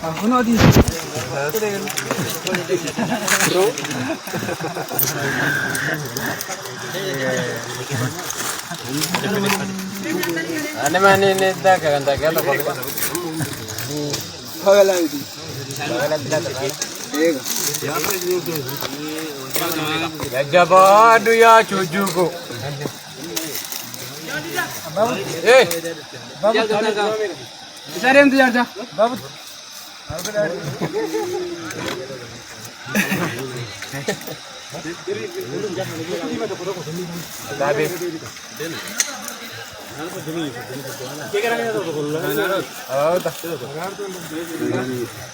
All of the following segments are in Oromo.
Ano di? Ane mana ini dah kan tak kaya tak Pagala itu. Ya jabadu ya cucuku. Babu, bisa rem tu aja. Babu. Tapi oh tak.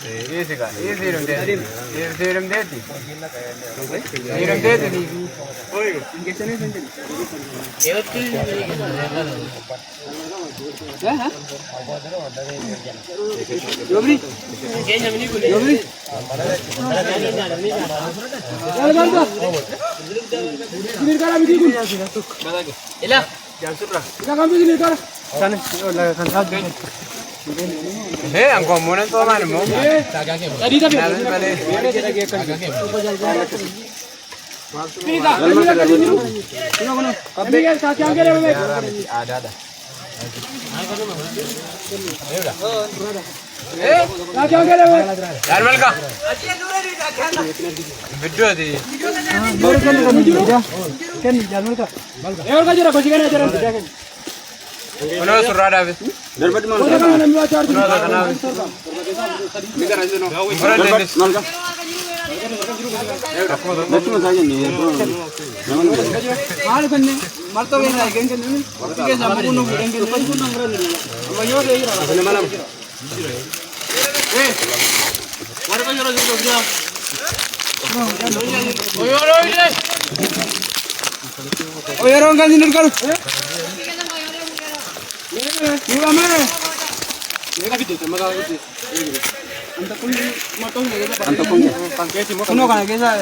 Ini sih kan, ini sirum deh, ini sirum deh ti, sirum deh ti. Dobri. Dobri. Jalan bantu. Ini kalau begitu. Ilah, jangan surah. Kita ambil ini kalau. Sana, kan sahaja. Angkau mana tu mana mau? Tadi tapi. Kita. Kami kan kaki angker ya, Ada. kaki angker ya. Yaar malka. Video di. Baru kan kan jalan ka. Eor ka jara kosi kana jara jaga. Mana surah dah bis. Mana kan namanya charge. Mana kena bis. Mana jenis. Malu kan ni. Marto kan lagi kan ni. Tiga sama pun nunggu kan ni. Pun nunggu ni. Ayo deh ira. Mana? Baru kan jara juga. Oh ya orang kan ini kalau. Ini mana? Ini kan gitu, macam itu. Antak pun, macam ni. Antak pun. Kan kesi, macam mana kan kesa?